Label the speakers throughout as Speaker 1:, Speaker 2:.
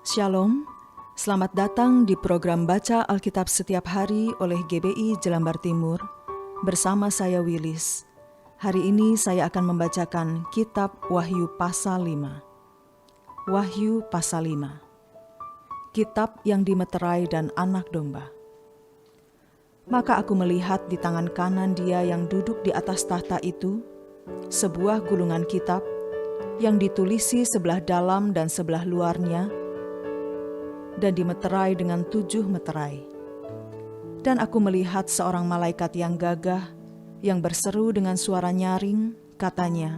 Speaker 1: Shalom, selamat datang di program Baca Alkitab Setiap Hari oleh GBI Jelambar Timur bersama saya Willis. Hari ini saya akan membacakan Kitab Wahyu pasal 5. Wahyu pasal 5. Kitab yang dimeterai dan anak domba. Maka aku melihat di tangan kanan Dia yang duduk di atas tahta itu sebuah gulungan kitab yang ditulisi sebelah dalam dan sebelah luarnya, dan dimeterai dengan 7 meterai. Dan aku melihat seorang malaikat yang gagah, yang berseru dengan suara nyaring, katanya,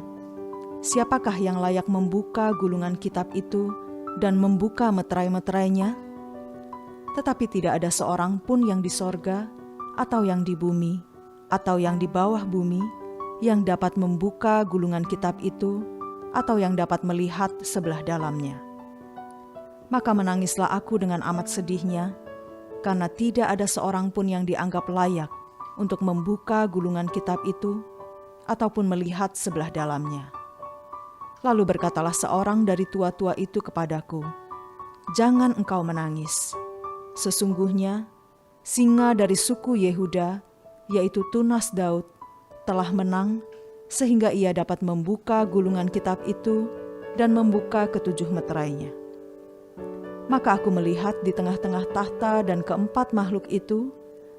Speaker 1: "Siapakah yang layak membuka gulungan kitab itu dan membuka meterai-meterainya?" Tetapi tidak ada seorang pun yang di sorga, atau yang di bumi, atau yang di bawah bumi, yang dapat membuka gulungan kitab itu, atau yang dapat melihat sebelah dalamnya. Maka menangislah aku dengan amat sedihnya, karena tidak ada seorang pun yang dianggap layak untuk membuka gulungan kitab itu, ataupun melihat sebelah dalamnya. Lalu berkatalah seorang dari tua-tua itu kepadaku, "Jangan engkau menangis. Sesungguhnya, singa dari suku Yehuda, yaitu tunas Daud, telah menang, sehingga ia dapat membuka gulungan kitab itu dan membuka ke-7 meterainya." Maka aku melihat di tengah-tengah tahta dan keempat makhluk itu,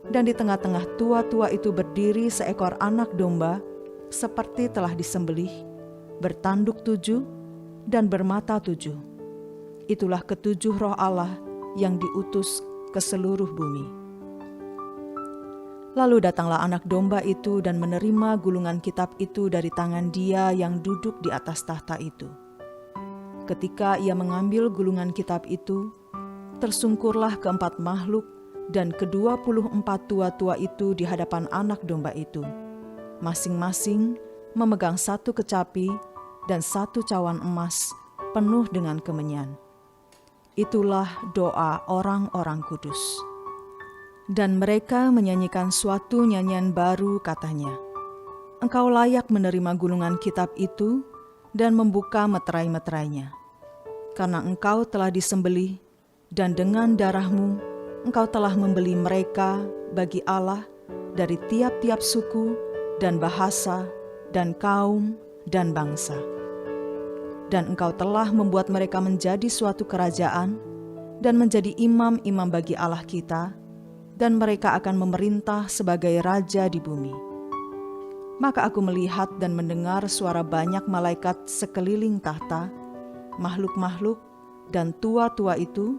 Speaker 1: dan di tengah-tengah tua-tua itu berdiri seekor anak domba, seperti telah disembelih, bertanduk 7 dan bermata 7. Itulah ke-7 roh Allah yang diutus ke seluruh bumi. Lalu datanglah anak domba itu dan menerima gulungan kitab itu dari tangan Dia yang duduk di atas tahta itu. Ketika ia mengambil gulungan kitab itu, tersungkurlah keempat makhluk dan ke-24 tua-tua itu di hadapan anak domba itu, masing-masing memegang 1 kecapi dan 1 cawan emas penuh dengan kemenyan. Itulah doa orang-orang kudus. Dan mereka menyanyikan suatu nyanyian baru, katanya, "Engkau layak menerima gulungan kitab itu dan membuka meterai-meterainya. Karena engkau telah disembelih, dan dengan darahmu engkau telah membeli mereka bagi Allah dari tiap-tiap suku dan bahasa dan kaum dan bangsa. Dan engkau telah membuat mereka menjadi suatu kerajaan dan menjadi imam-imam bagi Allah kita, dan mereka akan memerintah sebagai raja di bumi." Maka aku melihat dan mendengar suara banyak malaikat sekeliling tahta, makhluk-makhluk dan tua-tua itu,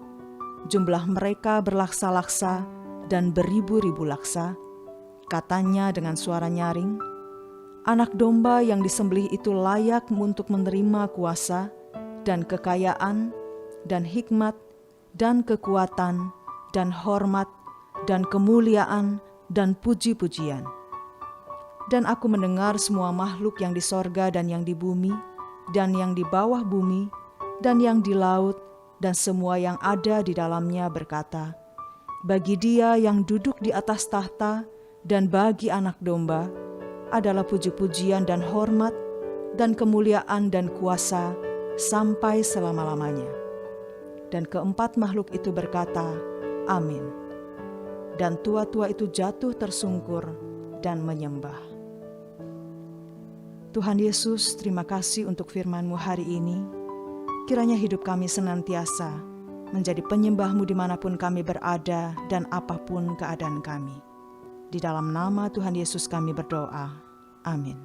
Speaker 1: jumlah mereka berlaksa-laksa dan beribu-ribu laksa, katanya dengan suara nyaring, "Anak domba yang disembelih itu layak untuk menerima kuasa dan kekayaan dan hikmat dan kekuatan dan hormat dan kemuliaan dan puji-pujian." Dan aku mendengar semua makhluk yang di sorga dan yang di bumi, dan yang di bawah bumi, dan yang di laut, dan semua yang ada di dalamnya berkata, "Bagi Dia yang duduk di atas tahta dan bagi anak domba adalah puji-pujian dan hormat dan kemuliaan dan kuasa sampai selama-lamanya." Dan keempat makhluk itu berkata, "Amin." Dan tua-tua itu jatuh tersungkur dan menyembah. Tuhan Yesus, terima kasih untuk firman-Mu hari ini. Kiranya hidup kami senantiasa menjadi penyembah-Mu dimanapun kami berada dan apapun keadaan kami. Di dalam nama Tuhan Yesus kami berdoa. Amin.